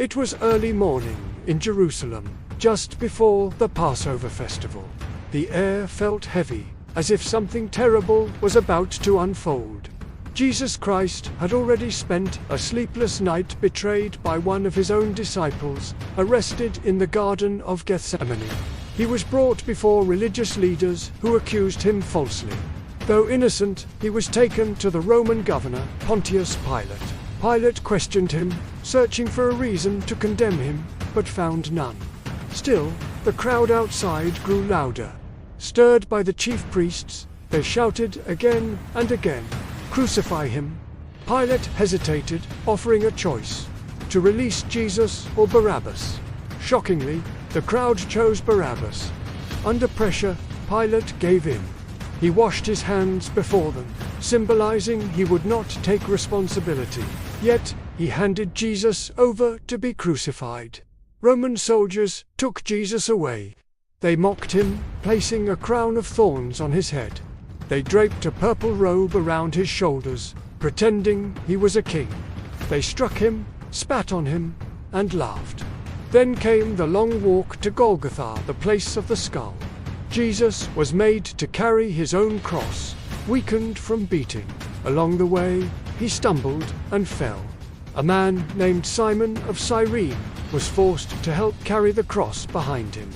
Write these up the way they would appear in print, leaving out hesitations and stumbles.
It was early morning in Jerusalem, just before the Passover festival. The air felt heavy, as if something terrible was about to unfold. Jesus Christ had already spent a sleepless night betrayed by one of his own disciples, arrested in the Garden of Gethsemane. He was brought before religious leaders who accused him falsely. Though innocent, he was taken to the Roman governor, Pontius Pilate. Pilate questioned him, searching for a reason to condemn him, but found none. Still, the crowd outside grew louder. Stirred by the chief priests, they shouted again and again, "Crucify him!" Pilate hesitated, offering a choice: to release Jesus or Barabbas. Shockingly, the crowd chose Barabbas. Under pressure, Pilate gave in. He washed his hands before them, symbolizing he would not take responsibility. Yet, he handed Jesus over to be crucified. Roman soldiers took Jesus away. They mocked him, placing a crown of thorns on his head. They draped a purple robe around his shoulders, pretending he was a king. They struck him, spat on him, and laughed. Then came the long walk to Golgotha, the place of the skull. Jesus was made to carry his own cross, weakened from beating. Along the way, he stumbled and fell. A man named Simon of Cyrene was forced to help carry the cross behind him.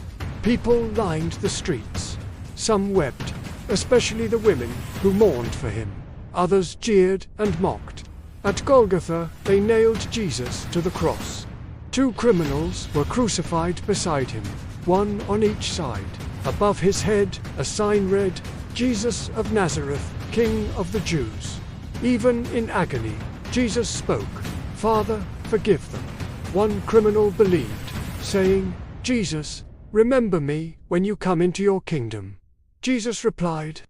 People lined the streets. Some wept, especially the women who mourned for him. Others jeered and mocked. At Golgotha, they nailed Jesus to the cross. 2 criminals were crucified beside him, one on each side. Above his head, a sign read, "Jesus of Nazareth, King of the Jews." Even in agony, Jesus spoke, "Father, forgive them." One criminal believed, saying, "Jesus, remember me when you come into your kingdom." Jesus replied,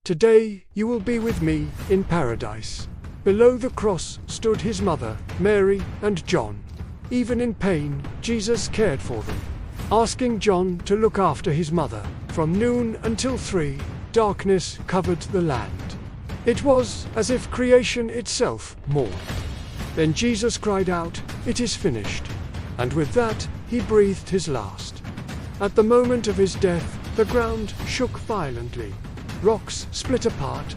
"Today you will be with me in paradise." Below the cross stood his mother, Mary, and John. Even in pain, Jesus cared for them, asking John to look after his mother. From noon until 3, darkness covered the land. It was as if creation itself mourned. Then Jesus cried out, "It is finished." And with that, he breathed his last. At the moment of his death, the ground shook violently. Rocks split apart.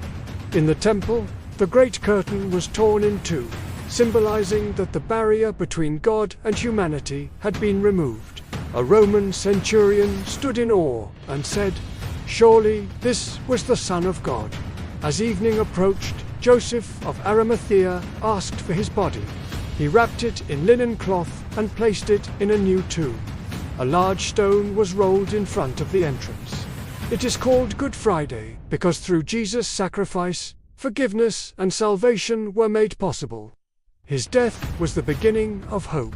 In the temple, the great curtain was torn in two, symbolizing that the barrier between God and humanity had been removed. A Roman centurion stood in awe and said, "Surely this was the Son of God." As evening approached, Joseph of Arimathea asked for his body. He wrapped it in linen cloth and placed it in a new tomb. A large stone was rolled in front of the entrance. It is called Good Friday because through Jesus' sacrifice, forgiveness and salvation were made possible. His death was the beginning of hope.